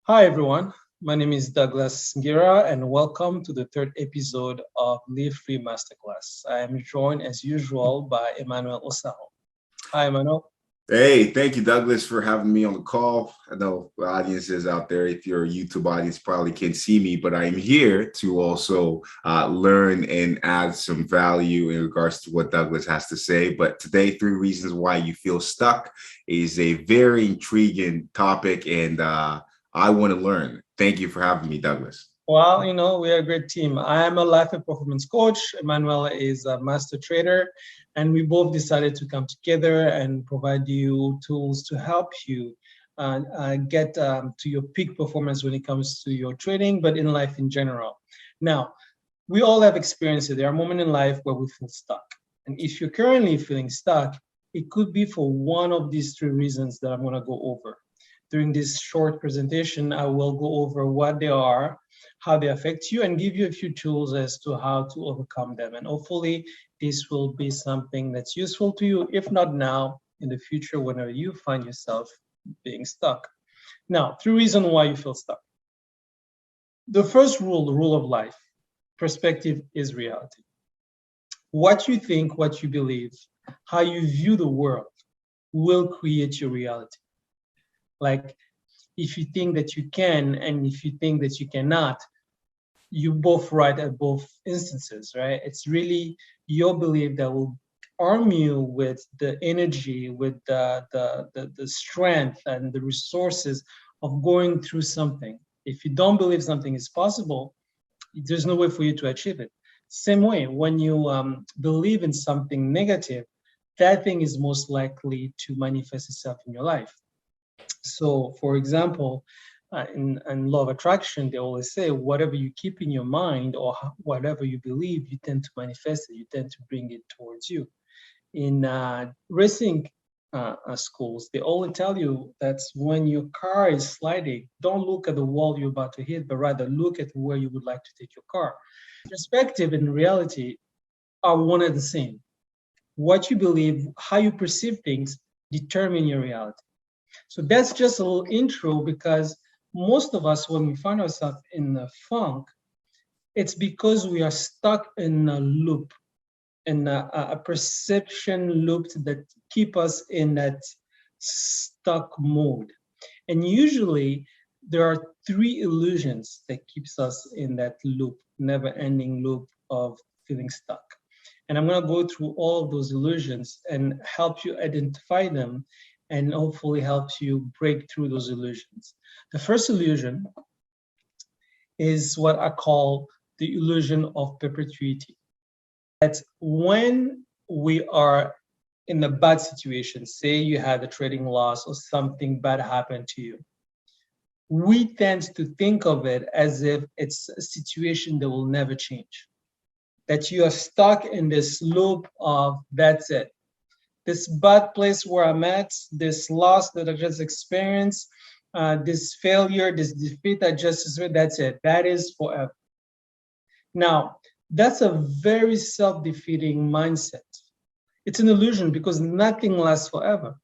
Hi, everyone. My name is Douglas Ngira, and welcome to the third episode of Live Free Masterclass. I am joined, as usual, by Emmanuel Osao. Hi, Emmanuel. Hey, thank you, Douglas, for having me on the call. I know the audiences out there, if you're a YouTube audience, probably can't see me, but I'm here to also learn and add some value in regards to what Douglas has to say. But today, 3 reasons why you feel stuck is a very intriguing topic, and I want to learn. Thank you for having me, Douglas. Well, we are a great team. I am a life and performance coach. Emmanuel is a master trader, and we both decided to come together and provide you tools to help you get to your peak performance when it comes to your trading, but in life in general. Now, we all have experienced it. There are moments in life where we feel stuck. And if you're currently feeling stuck, it could be for one of these 3 reasons that I'm going to go over. During this short presentation, I will go over what they are, how they affect you, and give you a few tools as to how to overcome them. And hopefully, this will be something that's useful to you, if not now, in the future, whenever you find yourself being stuck. Now, 3 reasons why you feel stuck. The first rule, the rule of life, perspective is reality. What you think, what you believe, how you view the world will create your reality. Like if you think that you can and if you think that you cannot, you both right at both instances, right? It's really your belief that will arm you with the energy, with the strength and the resources of going through something. If you don't believe something is possible, there's no way for you to achieve it. Same way, when you believe in something negative, that thing is most likely to manifest itself in your life. So, for example, in law of attraction, they always say whatever you keep in your mind or whatever you believe, you tend to manifest it, you tend to bring it towards you. In racing schools, they always tell you that when your car is sliding, don't look at the wall you're about to hit, but rather look at where you would like to take your car. Perspective and reality are one and the same. What you believe, how you perceive things, determine your reality. So that's just a little intro because most of us, when we find ourselves in a funk, it's because we are stuck in a loop, in a perception loop that keep us in that stuck mode. And usually there are 3 illusions that keeps us in that loop, never-ending loop of feeling stuck. And I'm going to go through all of those illusions and help you identify them and hopefully helps you break through those illusions. The first illusion is what I call the illusion of perpetuity. That when we are in a bad situation, say you had a trading loss or something bad happened to you, we tend to think of it as if it's a situation that will never change. That you are stuck in this loop of that's it. This bad place where I'm at, this loss that I just experienced, this failure, this defeat I just experienced, that's it. That is forever. Now, that's a very self-defeating mindset. It's an illusion because nothing lasts forever.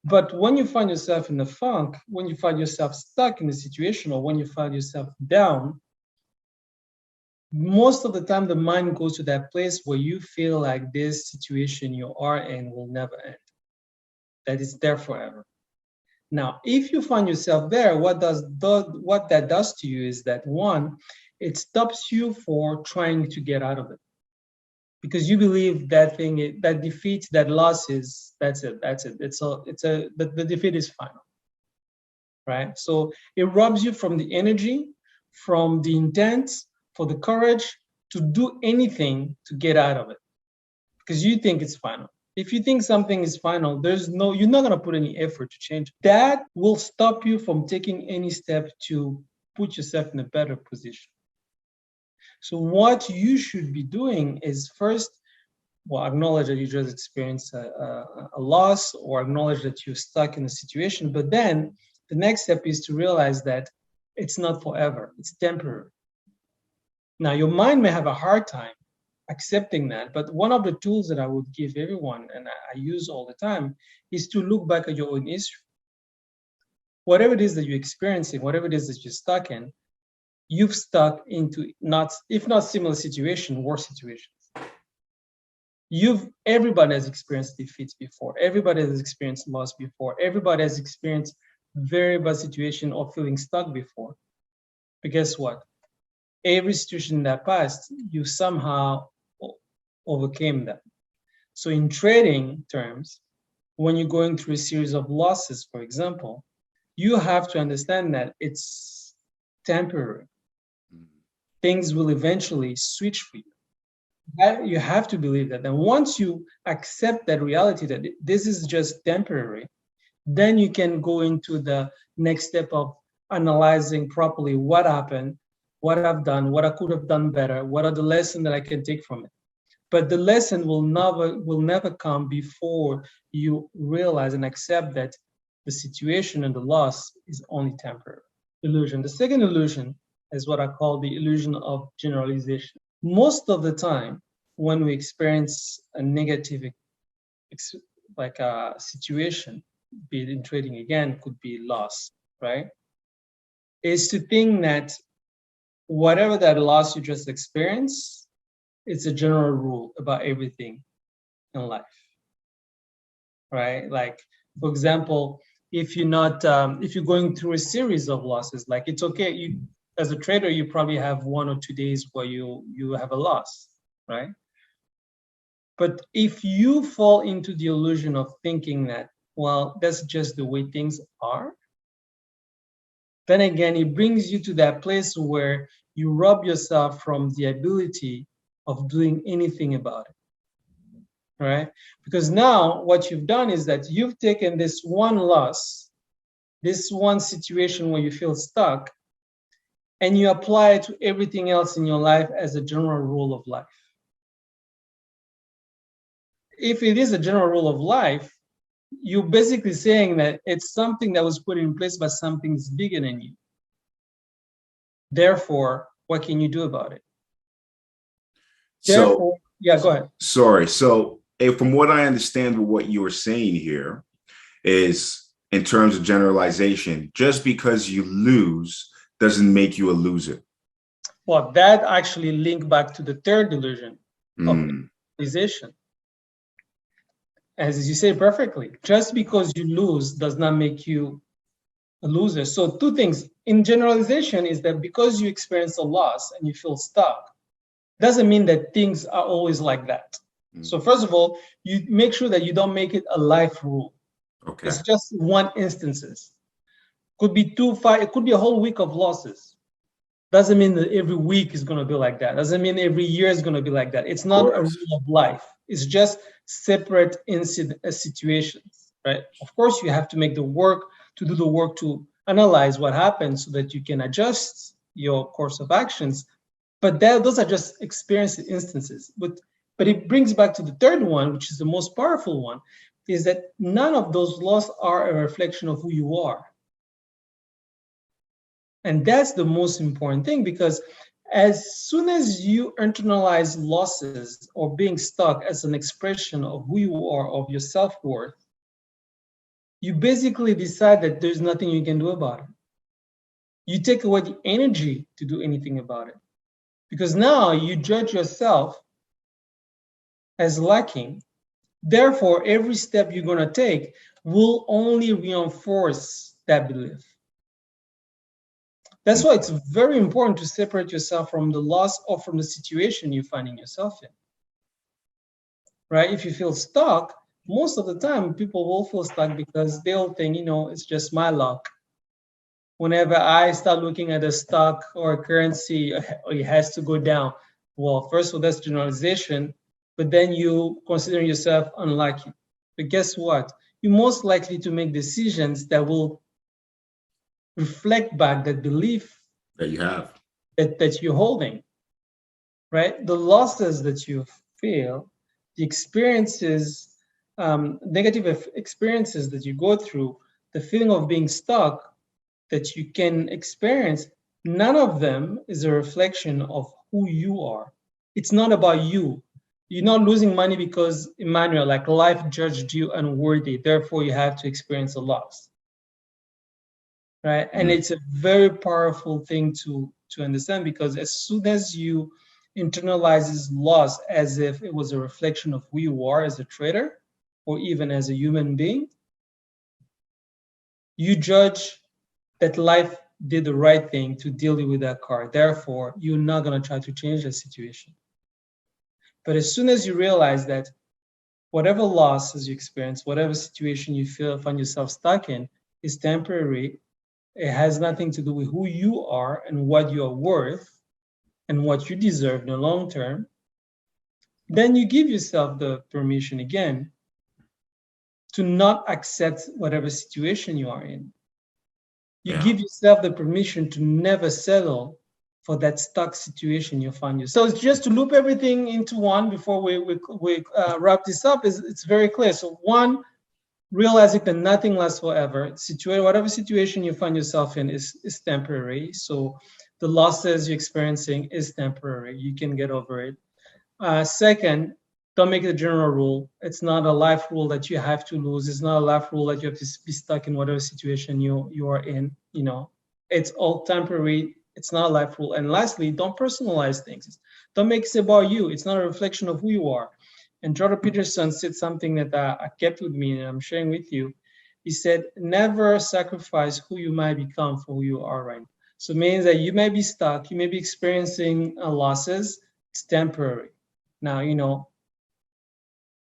But when you find yourself in a funk, when you find yourself stuck in a situation, or when you find yourself down, most of the time the mind goes to that place where you feel like this situation you are in will never end, that is there forever. Now, if you find yourself there, what that does to you is that, one, it stops you for trying to get out of it because you believe that thing, that defeat, that loss is that's it. The defeat is final, right? So it robs you from the energy, from the intent, for the courage to do anything to get out of it because you think it's final. If you think something is final, you're not going to put any effort to change. That will stop you from taking any step to put yourself in a better position. So what you should be doing is first, acknowledge that you just experienced a loss or acknowledge that you're stuck in a situation. But then the next step is to realize that it's not forever, it's temporary. Now, your mind may have a hard time accepting that, but one of the tools that I would give everyone, and I use all the time, is to look back at your own history. whatever it is that you're experiencing, whatever it is that you're stuck in, you've stuck into not, if not similar situation, worse situations. Everybody has experienced defeats before. Everybody has experienced loss before. Everybody has experienced very bad situation or feeling stuck before. But guess what? Every situation that passed, you somehow overcame that. So in trading terms, when you're going through a series of losses, for example, you have to understand that it's temporary. Things will eventually switch for you. You have to believe that. And once you accept that reality that this is just temporary, then you can go into the next step of analyzing properly what happened, what I've done, what I could have done better, what are the lessons that I can take from it. But the lesson will never come before you realize and accept that the situation and the loss is only temporary. Illusion. The second illusion is what I call the illusion of generalization. Most of the time, when we experience a negative, like a situation, be it in trading again, could be loss, right? Is to think that whatever that loss you just experienced, it's a general rule about everything in life, right? Like, for example, if you're going through a series of losses, like it's okay. You, as a trader, you probably have 1 or 2 days where you have a loss, right? But if you fall into the illusion of thinking that, well, that's just the way things are, then again, it brings you to that place where you rob yourself from the ability of doing anything about it, right? Because now what you've done is that you've taken this one loss, this one situation where you feel stuck, and you apply it to everything else in your life as a general rule of life. If it is a general rule of life, you're basically saying that it's something that was put in place by something that's bigger than you. Therefore, what can you do about it? Therefore, yeah, go ahead. Sorry. So from what I understand, what you were saying here is, in terms of generalization, just because you lose doesn't make you a loser. Well, that actually linked back to the third delusion of generalization. As you say perfectly, just because you lose does not make you a loser. So two things in generalization is that because you experience a loss and you feel stuck, doesn't mean that things are always like that. So first of all, you make sure that you don't make it a life rule. Okay. It's just one instances. Could be 2, 5, it could be a whole week of losses. Doesn't mean that every week is going to be like that. Doesn't mean every year is going to be like that. It's not a rule of life. It's just separate situations, right? Of course, you have to make the work, to do the work to analyze what happens so that you can adjust your course of actions. But those are just experience instances. But it brings back to the third one, which is the most powerful one, is that none of those losses are a reflection of who you are. And that's the most important thing, because as soon as you internalize losses or being stuck as an expression of who you are, of your self-worth, you basically decide that there's nothing you can do about it. You take away the energy to do anything about it, because now you judge yourself as lacking. Therefore, every step you're going to take will only reinforce that belief. That's why it's very important to separate yourself from the loss or from the situation you're finding yourself in, right? If you feel stuck, most of the time people will feel stuck because they'll think, it's just my luck. Whenever I start looking at a stock or a currency, it has to go down. Well, first of all, that's generalization, but then you consider yourself unlucky. But guess what? You're most likely to make decisions that will reflect back that belief that you have, that you're holding, right? The losses that you feel, the experiences, negative experiences that you go through, the feeling of being stuck that you can experience, none of them is a reflection of who you are. It's not about you. You're not losing money because, Emmanuel, like life judged you unworthy, therefore you have to experience a loss. right? And it's a very powerful thing to understand, because as soon as you internalize this loss as if it was a reflection of who you are as a trader or even as a human being, you judge that life did the right thing to deal with that card. Therefore, you're not going to try to change the situation. But as soon as you realize that whatever losses you experience, whatever situation you find yourself stuck in is temporary, it has nothing to do with who you are and what you are worth and what you deserve in the long term, then you give yourself the permission again to not accept whatever situation you are in. You give yourself the permission to never settle for that stuck situation you find yourself. So just to loop everything into one before we wrap this up, it's very clear. So one, realizing that nothing lasts forever. Whatever situation you find yourself in is temporary. So the losses you're experiencing is temporary. You can get over it. Second, don't make it a general rule. It's not a life rule that you have to lose. It's not a life rule that you have to be stuck in whatever situation you are in. You know, it's all temporary. It's not a life rule. And lastly, don't personalize things. Don't make it about you. It's not a reflection of who you are. And Jordan Peterson said something that I kept with me and I'm sharing with you. He said, never sacrifice who you might become for who you are right now. So it means that you may be stuck, you may be experiencing losses. It's temporary. Now, you know,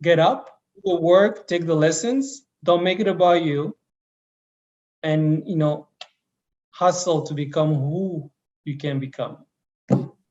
get up, do the work, take the lessons, don't make it about you, and, you know, hustle to become who you can become.